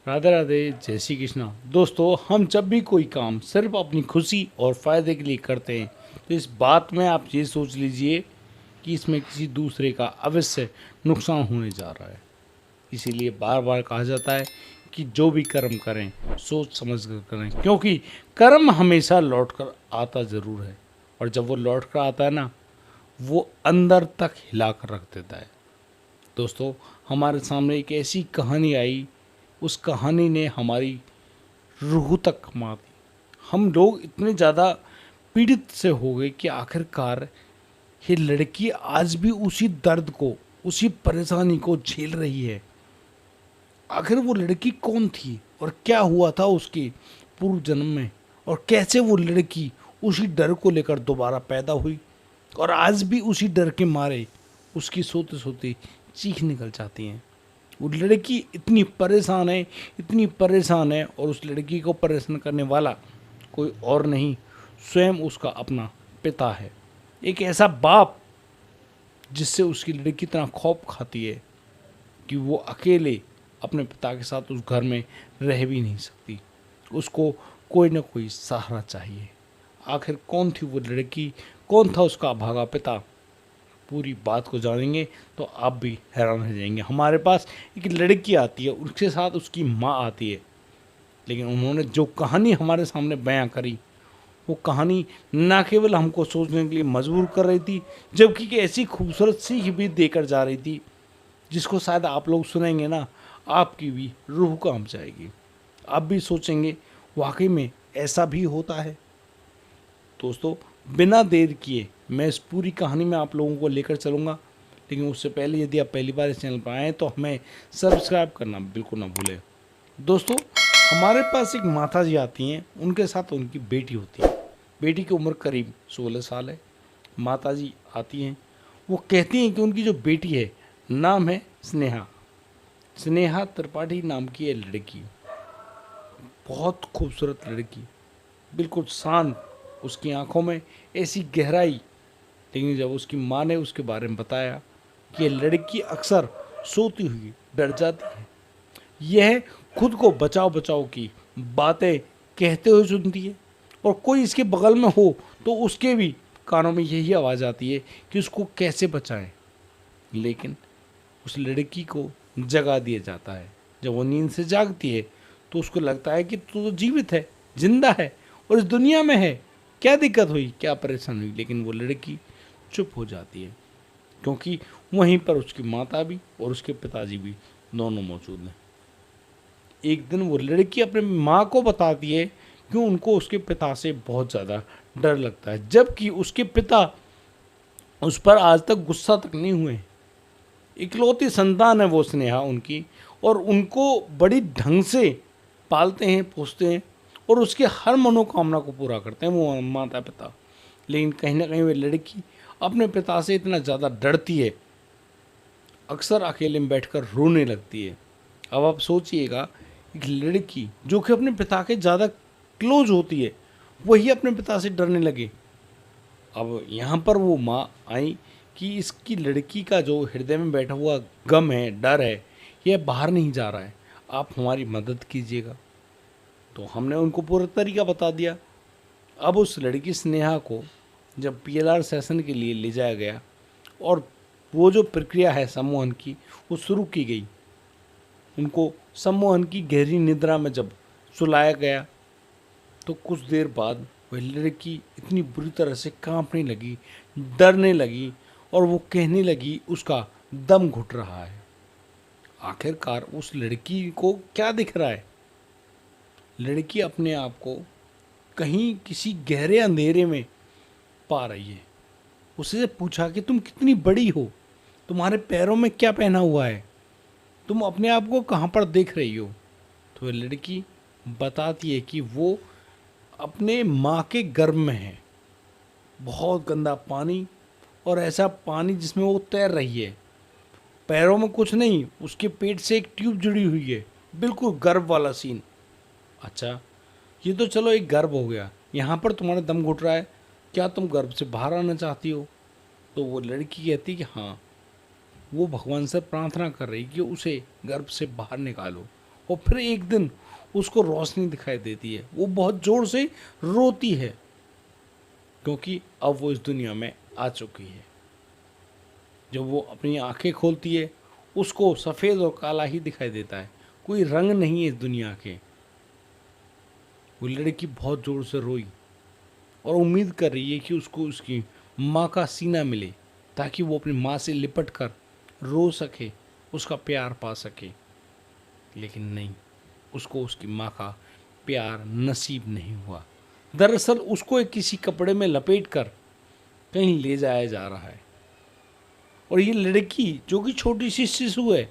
राधे राधे, जय श्री कृष्णा। दोस्तों, हम जब भी कोई काम सिर्फ अपनी खुशी और फायदे के लिए करते हैं तो इस बात में आप ये सोच लीजिए कि इसमें किसी दूसरे का अवश्य नुकसान होने जा रहा है। इसीलिए बार बार कहा जाता है कि जो भी कर्म करें सोच समझ कर करें, क्योंकि कर्म हमेशा लौट कर आता ज़रूर है। और जब वो लौट कर आता है ना, वो अंदर तक हिला कर रख देता है। दोस्तों, हमारे सामने एक ऐसी कहानी आई, उस कहानी ने हमारी रूह तक मार दी। हम लोग इतने ज़्यादा पीड़ित से हो गए कि आखिरकार ये लड़की आज भी उसी दर्द को, उसी परेशानी को झेल रही है। आखिर वो लड़की कौन थी और क्या हुआ था उसके पूर्व जन्म में, और कैसे वो लड़की उसी डर को लेकर दोबारा पैदा हुई और आज भी उसी डर के मारे उसकी सोते सोते चीख निकल जाती हैं। वो लड़की इतनी परेशान है, इतनी परेशान है, और उस लड़की को परेशान करने वाला कोई और नहीं, स्वयं उसका अपना पिता है। एक ऐसा बाप जिससे उसकी लड़की इतना खौफ खाती है कि वो अकेले अपने पिता के साथ उस घर में रह भी नहीं सकती। उसको कोई ना कोई सहारा चाहिए। आखिर कौन थी वो लड़की, कौन था उसका भागा पिता? पूरी बात को जानेंगे तो आप भी हैरान रह जाएंगे। हमारे पास एक लड़की आती है, उसके साथ उसकी माँ आती है, लेकिन उन्होंने जो कहानी हमारे सामने बयां करी, वो कहानी ना केवल हमको सोचने के लिए मजबूर कर रही थी, जबकि कि ऐसी खूबसूरत सीख भी देकर जा रही थी जिसको शायद आप लोग सुनेंगे ना, आपकी भी रूह कांप जाएगी। आप भी सोचेंगे वाकई में ऐसा भी होता है। दोस्तों, बिना देर किए मैं इस पूरी कहानी में आप लोगों को लेकर चलूँगा, लेकिन उससे पहले यदि आप पहली बार इस चैनल पर आएँ तो हमें सब्सक्राइब करना बिल्कुल ना भूलें। दोस्तों, हमारे पास एक माता जी आती हैं, उनके साथ उनकी बेटी होती है। बेटी की उम्र करीब 16 साल है। माता जी आती हैं, वो कहती हैं कि उनकी जो बेटी है, नाम है स्नेहा। स्नेहा त्रिपाठी नाम की है लड़की, बहुत खूबसूरत लड़की, बिल्कुल शांत, उसकी आंखों में ऐसी गहराई। लेकिन जब उसकी माँ ने उसके बारे में बताया कि ये लड़की अक्सर सोती हुई डर जाती है, यह खुद को बचाव बचाव की बातें कहते हुए सुनती है, और कोई इसके बगल में हो तो उसके भी कानों में यही आवाज़ आती है कि उसको कैसे बचाएं। लेकिन उस लड़की को जगा दिया जाता है। जब वो नींद से जागती है तो उसको लगता है कि तू तो जीवित है, जिंदा है, और इस दुनिया में है, क्या दिक्कत हुई, क्या परेशानी हुई। लेकिन वो लड़की चुप हो जाती है, क्योंकि वहीं पर उसकी माता भी और उसके पिताजी भी दोनों मौजूद हैं। एक दिन वो लड़की अपने माँ को बताती है कि उनको उसके पिता से बहुत ज़्यादा डर लगता है, जबकि उसके पिता उस पर आज तक गुस्सा तक नहीं हुए। इकलौती संतान है वो स्नेहा उनकी, और उनको बड़ी ढंग से पालते हैं, पोसते हैं, और उसके हर मनोकामना को पूरा करते हैं वो माता पिता। लेकिन कहीं ना कहीं वे लड़की अपने पिता से इतना ज़्यादा डरती है, अक्सर अकेले में बैठकर रोने लगती है। अब आप सोचिएगा, एक लड़की जो कि अपने पिता के ज़्यादा क्लोज होती है, वही अपने पिता से डरने लगे। अब यहाँ पर वो माँ आई कि इसकी लड़की का जो हृदय में बैठा हुआ गम है, डर है, यह बाहर नहीं जा रहा है, आप हमारी मदद कीजिएगा। तो हमने उनको पूरा तरीका बता दिया। अब उस लड़की स्नेहा को जब पीएलआर सेशन के लिए ले जाया गया और वो जो प्रक्रिया है सम्मोहन की, वो शुरू की गई। उनको सम्मोहन की गहरी निद्रा में जब सुलाया गया तो कुछ देर बाद वह लड़की इतनी बुरी तरह से कांपने लगी, डरने लगी, और वो कहने लगी उसका दम घुट रहा है। आखिरकार उस लड़की को क्या दिख रहा है? लड़की अपने आप को कहीं किसी गहरे अंधेरे में पा रही है। उससे पूछा कि तुम कितनी बड़ी हो, तुम्हारे पैरों में क्या पहना हुआ है, तुम अपने आप को कहाँ पर देख रही हो? तो वह लड़की बताती है कि वो अपने माँ के गर्भ में है। बहुत गंदा पानी, और ऐसा पानी जिसमें वो तैर रही है। पैरों में कुछ नहीं, उसके पेट से एक ट्यूब जुड़ी हुई है, बिल्कुल गर्भ वाला सीन। अच्छा, ये तो चलो एक गर्भ हो गया, यहाँ पर तुम्हारा दम घुट रहा है, क्या तुम गर्भ से बाहर आना चाहती हो? तो वो लड़की कहती कि हाँ, वो भगवान से प्रार्थना कर रही कि उसे गर्भ से बाहर निकालो। और फिर एक दिन उसको रोशनी दिखाई देती है। वो बहुत ज़ोर से रोती है क्योंकि अब वो इस दुनिया में आ चुकी है। जब वो अपनी आंखें खोलती है उसको सफ़ेद और काला ही दिखाई देता है, कोई रंग नहीं है इस दुनिया के। वो लड़की बहुत ज़ोर से रोई और उम्मीद कर रही है कि उसको उसकी माँ का सीना मिले ताकि वो अपनी माँ से लिपट कर रो सके, उसका प्यार पा सके। लेकिन नहीं, उसको उसकी माँ का प्यार नसीब नहीं हुआ। दरअसल उसको एक किसी कपड़े में लपेट कर कहीं ले जाया जा रहा है और ये लड़की जो कि छोटी सी शिशु है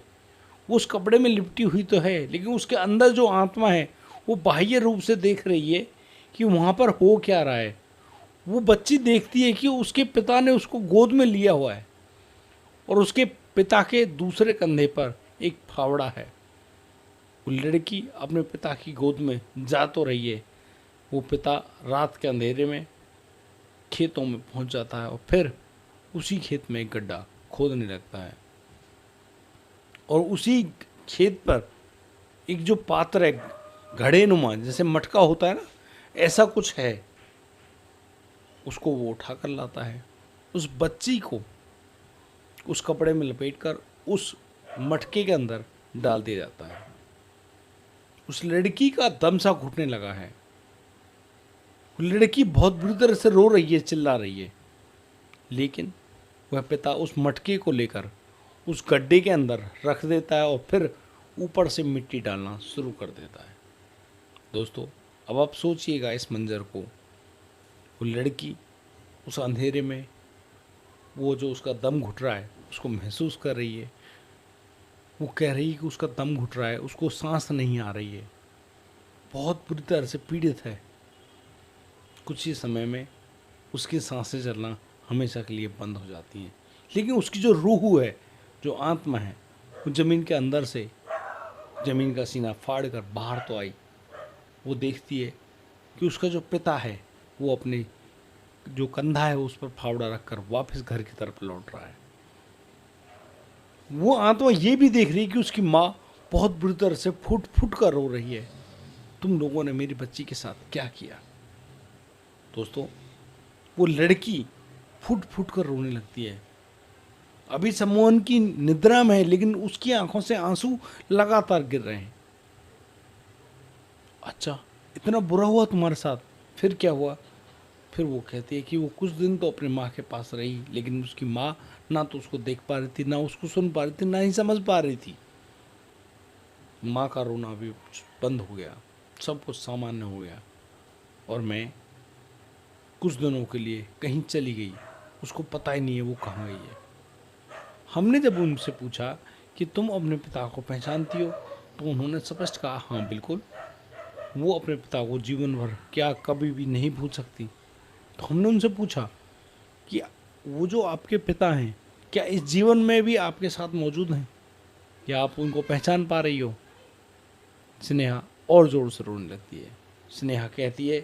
वो उस कपड़े में लिपटी हुई तो है, लेकिन उसके अंदर जो आत्मा है वो बाह्य रूप से देख रही है कि वहाँ पर हो क्या रहा है। वो बच्ची देखती है कि उसके पिता ने उसको गोद में लिया हुआ है और उसके पिता के दूसरे कंधे पर एक फावड़ा है। वो लड़की अपने पिता की गोद में जा तो रही है, वो पिता रात के अंधेरे में खेतों में पहुंच जाता है और फिर उसी खेत में एक गड्ढा खोदने लगता है और उसी खेत पर एक जो पात्र है घड़े नुमा जैसे मटका होता है ना, ऐसा कुछ है, उसको वो उठा कर लाता है। उस बच्ची को उस कपड़े में लपेटकर उस मटके के अंदर डाल दिया जाता है। उस लड़की का दम सा घुटने लगा है। लड़की बहुत बुरी तरह से रो रही है, चिल्ला रही है, लेकिन वह पिता उस मटके को लेकर उस गड्ढे के अंदर रख देता है और फिर ऊपर से मिट्टी डालना शुरू कर देता है। दोस्तों, अब आप सोचिएगा इस मंजर को। वो लड़की उस अंधेरे में वो जो उसका दम घुट रहा है उसको महसूस कर रही है। वो कह रही है कि उसका दम घुट रहा है, उसको सांस नहीं आ रही है, बहुत बुरी तरह से पीड़ित है। कुछ ही समय में उसकी सांसें चलना हमेशा के लिए बंद हो जाती हैं। लेकिन उसकी जो रूह है, जो आत्मा है, वो ज़मीन के अंदर से ज़मीन का सीना फाड़ कर बाहर तो आई। वो देखती है कि उसका जो पिता है वो अपने जो कंधा है उस पर फावड़ा रखकर वापस घर की तरफ लौट रहा है। वो आत्मा ये भी देख रही है कि उसकी माँ बहुत बुरी तरह से फूट फूट कर रो रही है, तुम लोगों ने मेरी बच्ची के साथ क्या किया। दोस्तों, वो लड़की फूट फूट कर रोने लगती है। अभी सम्मोहन की निद्रा में है, लेकिन उसकी आंखों से आंसू लगातार गिर रहे हैं। अच्छा, इतना बुरा हुआ तुम्हारे साथ, फिर क्या हुआ? फिर वो कहती है कि वो कुछ दिन तो अपनी माँ के पास रही, लेकिन उसकी माँ ना तो उसको देख पा रही थी, ना उसको सुन पा रही थी, ना ही समझ पा रही थी। माँ का रोना भी बंद हो गया, सब कुछ सामान्य हो गया और मैं कुछ दिनों के लिए कहीं चली गई, उसको पता ही नहीं है वो कहाँ गई है। हमने जब उनसे पूछा कि तुम अपने पिता को पहचानती हो, तो उन्होंने स्पष्ट कहा, हाँ बिल्कुल, वो अपने पिता को जीवन भर क्या कभी भी नहीं भूल सकती। तो हमने उनसे पूछा कि वो जो आपके पिता हैं, क्या इस जीवन में भी आपके साथ मौजूद हैं? क्या आप उनको पहचान पा रही हो? स्नेहा और ज़ोर से रोने लगती है। स्नेहा कहती है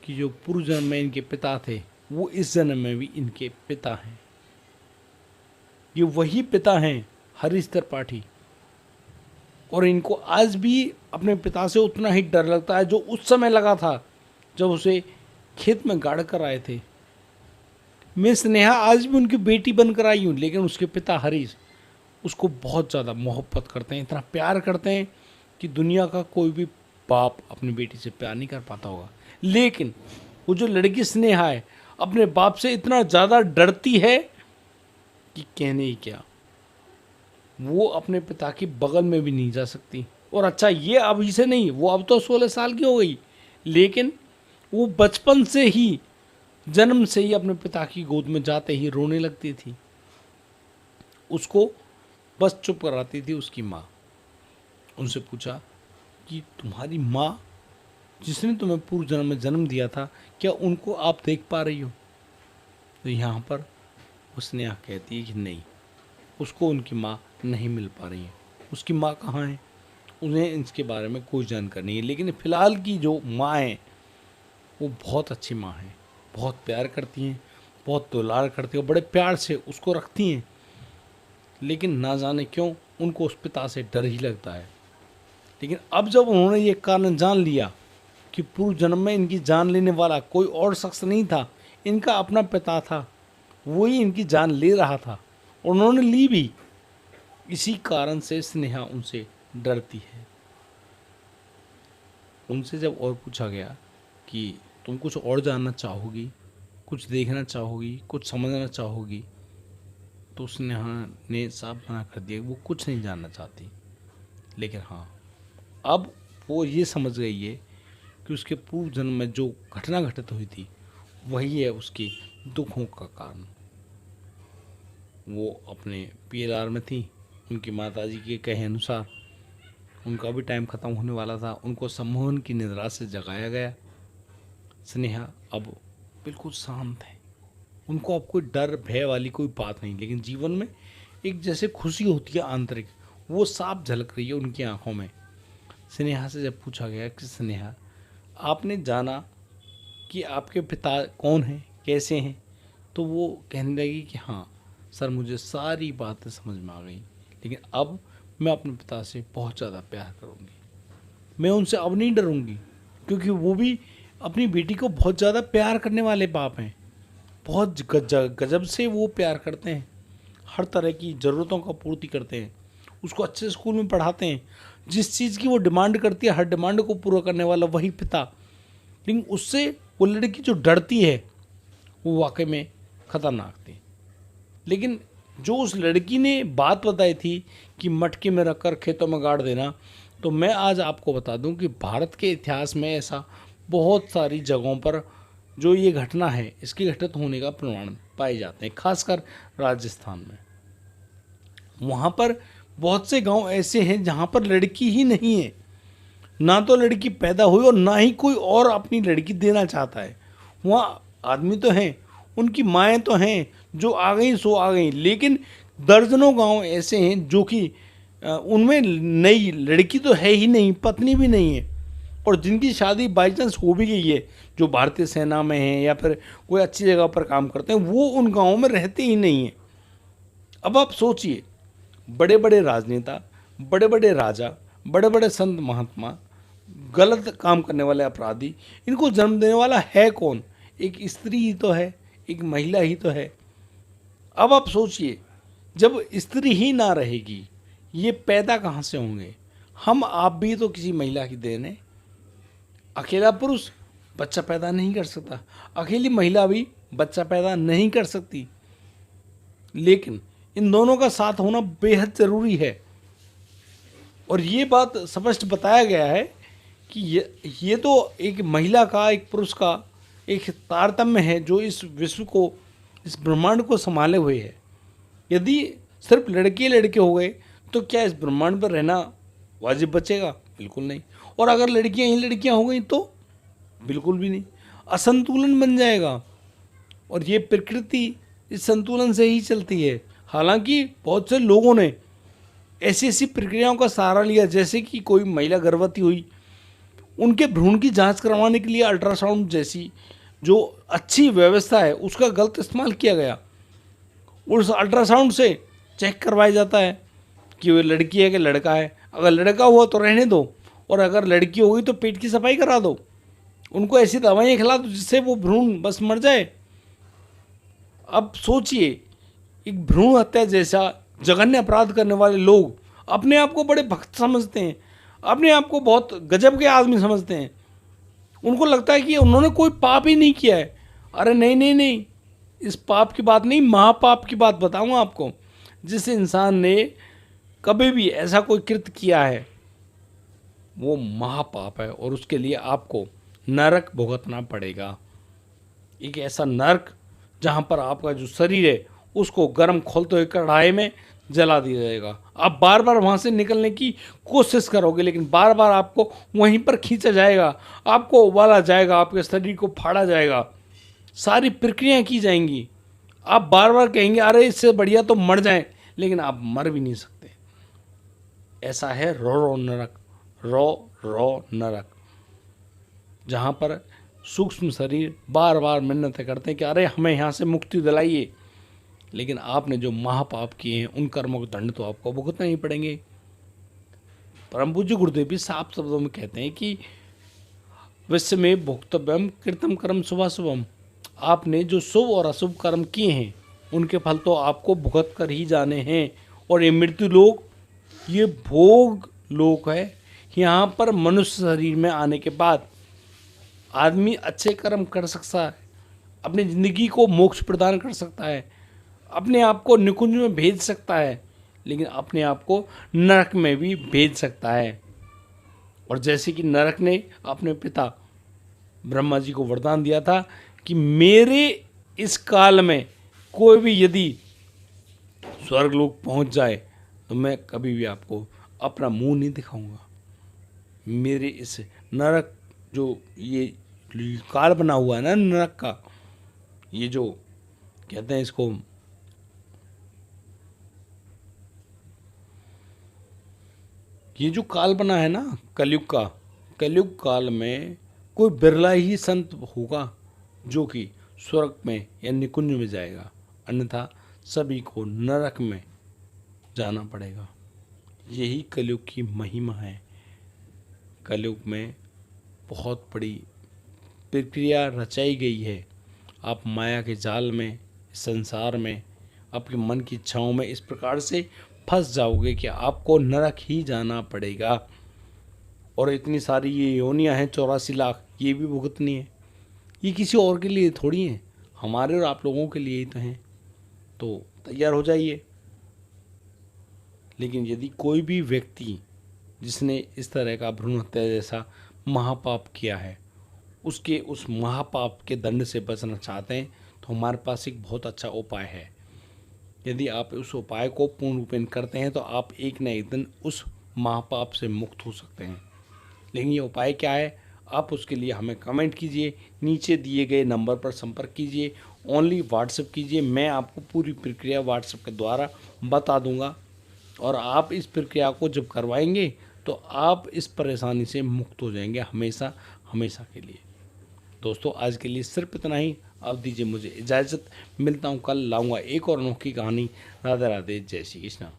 कि जो पूर्व जन्म में इनके पिता थे वो इस जन्म में भी इनके पिता हैं। ये वही पिता हैं, हरीश त्रिपाठी, और इनको आज भी अपने पिता से उतना ही डर लगता है जो उस समय लगा था जब उसे खेत में गाड़ कर आए थे। मैं स्नेहा आज भी उनकी बेटी बनकर आई हूँ, लेकिन उसके पिता हरीश उसको बहुत ज़्यादा मोहब्बत करते हैं, इतना प्यार करते हैं कि दुनिया का कोई भी बाप अपनी बेटी से प्यार नहीं कर पाता होगा। लेकिन वो जो लड़की स्नेहा है अपने बाप से इतना ज़्यादा डरती है कि कहने ही क्या। वो अपने पिता की बगल में भी नहीं जा सकती। और अच्छा, ये अभी से नहीं, वो अब तो 16 साल की हो गई, लेकिन वो बचपन से ही, जन्म से ही अपने पिता की गोद में जाते ही रोने लगती थी। उसको बस चुप कराती थी उसकी माँ। उनसे पूछा कि तुम्हारी माँ जिसने तुम्हें पूर्व जन्म में जन्म दिया था, क्या उनको आप देख पा रही हो? तो यहाँ पर उसने कहती है कि नहीं, उसको उनकी माँ नहीं मिल पा रही है। उसकी माँ कहाँ है, उन्हें इसके बारे में कोई जानकारी नहीं है। लेकिन फ़िलहाल की जो माँ है वो बहुत अच्छी माँ है, बहुत प्यार करती हैं, बहुत दुलार करती हैं, बड़े प्यार से उसको रखती हैं। लेकिन ना जाने क्यों उनको उस पिता से डर ही लगता है। लेकिन अब जब उन्होंने ये कारण जान लिया कि पूर्व जन्म में इनकी जान लेने वाला कोई और शख्स नहीं था, इनका अपना पिता था, वही इनकी जान ले रहा था, उन्होंने ली भी। इसी कारण से स्नेहा उनसे डरती है। उनसे जब और पूछा गया कि तुम कुछ और जानना चाहोगी, कुछ देखना चाहोगी, कुछ समझना चाहोगी, तो स्नेहा ने साफ मना कर दिया वो कुछ नहीं जानना चाहती। लेकिन हाँ, अब वो ये समझ गई है कि उसके पूर्व जन्म में जो घटना घटित हुई थी वही है उसके दुखों का कारण। वो अपने पीएलआर में थी, उनकी माताजी के कहे अनुसार उनका भी टाइम ख़त्म होने वाला था, उनको सम्मोहन की निद्रा से जगाया गया। स्नेहा अब बिल्कुल शांत है, उनको अब कोई डर भय वाली कोई बात नहीं, लेकिन जीवन में एक जैसे खुशी होती है आंतरिक, वो साफ झलक रही है उनकी आंखों में। स्नेहा से जब पूछा गया कि स्नेहा, आपने जाना कि आपके पिता कौन हैं, कैसे हैं, तो वो कहने लगी कि हाँ सर, मुझे सारी बातें समझ में आ गई, लेकिन अब मैं अपने पिता से बहुत ज़्यादा प्यार करूँगी, मैं उनसे अब नहीं डरूँगी, क्योंकि वो भी अपनी बेटी को बहुत ज़्यादा प्यार करने वाले बाप हैं। बहुत गजब से वो प्यार करते हैं, हर तरह की ज़रूरतों का पूर्ति करते हैं, उसको अच्छे स्कूल में पढ़ाते हैं, जिस चीज़ की वो डिमांड करती है हर डिमांड को पूरा करने वाला वही पिता। लेकिन उससे वो लड़की जो डरती है वो वाकई में ख़तरनाक थी। लेकिन जो उस लड़की ने बात बताई थी कि मटके में रखकर खेतों में गाड़ देना, तो मैं आज आपको बता दूं कि भारत के इतिहास में ऐसा बहुत सारी जगहों पर जो ये घटना है इसके घटित होने का प्रमाण पाए जाते हैं, खासकर राजस्थान में। वहाँ पर बहुत से गांव ऐसे हैं जहाँ पर लड़की ही नहीं है, ना तो लड़की पैदा हुई और ना ही कोई और अपनी लड़की देना चाहता है। वहाँ आदमी तो हैं, उनकी माएँ तो हैं, जो आ गई सो आ गई, लेकिन दर्जनों गांव ऐसे हैं जो कि उनमें नई लड़की तो है ही नहीं, पत्नी भी नहीं है, और जिनकी शादी बाई चांस हो भी गई है, जो भारतीय सेना में हैं या फिर कोई अच्छी जगह पर काम करते हैं, वो उन गाँवों में रहते ही नहीं हैं। अब आप सोचिए, बड़े बड़े राजनेता, बड़े बड़े राजा, बड़े बड़े संत महात्मा, गलत काम करने वाले अपराधी, इनको जन्म देने वाला है कौन? एक स्त्री ही तो है, एक महिला ही तो है। अब आप सोचिए, जब स्त्री ही ना रहेगी, ये पैदा कहाँ से होंगे? हम आप भी तो किसी महिला की देन है। अकेला पुरुष बच्चा पैदा नहीं कर सकता, अकेली महिला भी बच्चा पैदा नहीं कर सकती, लेकिन इन दोनों का साथ होना बेहद ज़रूरी है। और ये बात स्पष्ट बताया गया है कि ये तो एक महिला का, एक पुरुष का एक तारतम्य है जो इस विश्व को, इस ब्रह्मांड को संभाले हुए है। यदि सिर्फ लड़के लड़के हो गए तो क्या इस ब्रह्मांड पर रहना वाजिब बचेगा? बिल्कुल नहीं। और अगर लड़कियां ही लड़कियां हो गई तो बिल्कुल भी नहीं, असंतुलन बन जाएगा। और ये प्रकृति इस संतुलन से ही चलती है। हालांकि बहुत से लोगों ने ऐसी ऐसी प्रक्रियाओं का सहारा लिया, जैसे कि कोई महिला गर्भवती हुई, उनके भ्रूण की जांच करवाने के लिए अल्ट्रासाउंड जैसी जो अच्छी व्यवस्था है उसका गलत इस्तेमाल किया गया। उस अल्ट्रासाउंड से चेक करवाया जाता है कि वो लड़की है कि लड़का है। अगर लड़का हुआ तो रहने दो, और अगर लड़की हो गई तो पेट की सफाई करा दो, उनको ऐसी दवाइयाँ खिला दो जिससे वो भ्रूण बस मर जाए। अब सोचिए, एक भ्रूण हत्या जैसा जघन्य अपराध करने वाले लोग अपने आप को बड़े भक्त समझते हैं, अपने आप को बहुत गजब के आदमी समझते हैं। उनको लगता है कि उन्होंने कोई पाप ही नहीं किया है। अरे नहीं नहीं नहीं, इस पाप की बात नहीं, महापाप की बात बताऊंगा आपको। जिस इंसान ने कभी भी ऐसा कोई कृत्य किया है वो महापाप है, और उसके लिए आपको नरक भुगतना पड़ेगा। एक ऐसा नरक जहाँ पर आपका जो शरीर है उसको गर्म खोलते हुए कढ़ाई में जला दिया जाएगा। आप बार बार वहाँ से निकलने की कोशिश करोगे, लेकिन बार बार आपको वहीं पर खींचा जाएगा, आपको उबाला जाएगा, आपके शरीर को फाड़ा जाएगा, सारी प्रक्रियाएं की जाएंगी। आप बार बार कहेंगे अरे इससे बढ़िया तो मर जाएं, लेकिन आप मर भी नहीं सकते। ऐसा है रो रो नरक, रो रो नरक, जहाँ पर सूक्ष्म शरीर बार बार मिन्नतें करते हैं कि अरे हमें यहाँ से मुक्ति दिलाइए, लेकिन आपने जो महापाप किए हैं उन कर्मों के दंड तो आपको भुगतना ही पड़ेंगे। परम पूज्य गुरुदेव भी साफ शब्दों में कहते हैं कि विश्व में भोक्तव्यम कृतम कर्म शुभ शुभम। आपने जो शुभ और अशुभ कर्म किए हैं उनके फल तो आपको भुगत कर ही जाने हैं। और ये मृत्यु लोक, ये भोग लोक है। यहाँ पर मनुष्य शरीर में आने के बाद आदमी अच्छे कर्म कर सकता है, अपनी ज़िंदगी को मोक्ष प्रदान कर सकता है, अपने आप को निकुंज में भेज सकता है, लेकिन अपने आप को नरक में भी भेज सकता है। और जैसे कि नरक ने अपने पिता ब्रह्मा जी को वरदान दिया था कि मेरे इस काल में कोई भी यदि स्वर्गलोक पहुंच जाए तो मैं कभी भी आपको अपना मुंह नहीं दिखाऊंगा। मेरे इस नरक जो ये काल बना हुआ है ना नरक का, ये जो कहते हैं इसको, ये जो काल बना है ना कलयुग का, कलयुग काल में कोई बिरला ही संत होगा जो कि स्वर्ग में या निकुंज में जाएगा, अन्यथा सभी को नरक में जाना पड़ेगा। यही कलयुग की महिमा है। कलयुग में बहुत बड़ी प्रक्रिया रचाई गई है। आप माया के जाल में, संसार में, आपके मन की इच्छाओं में इस प्रकार से फंस जाओगे कि आपको नरक ही जाना पड़ेगा। और इतनी सारी ये योनियां हैं 84 लाख, ये भी भुगतनी है। ये किसी और के लिए थोड़ी हैं, हमारे और आप लोगों के लिए ही तो हैं। तो तैयार हो जाइए। लेकिन यदि कोई भी व्यक्ति जिसने इस तरह का भ्रूण हत्या जैसा महापाप किया है, उसके उस महापाप के दंड से बचना चाहते हैं तो हमारे पास एक बहुत अच्छा उपाय है। यदि आप उस उपाय को पूर्ण रूपेण करते हैं तो आप एक न एक दिन उस महापाप से मुक्त हो सकते हैं। लेकिन ये उपाय क्या है, आप उसके लिए हमें कमेंट कीजिए, नीचे दिए गए नंबर पर संपर्क कीजिए, ओनली व्हाट्सएप कीजिए। मैं आपको पूरी प्रक्रिया व्हाट्सएप के द्वारा बता दूंगा और आप इस प्रक्रिया को जब करवाएंगे तो आप इस परेशानी से मुक्त हो जाएंगे हमेशा हमेशा के लिए। दोस्तों आज के लिए सिर्फ इतना ही। अब दीजिए मुझे इजाज़त, मिलता हूँ कल, लाऊंगा एक और अनोखी कहानी। राधे राधे, जय श्री कृष्ण।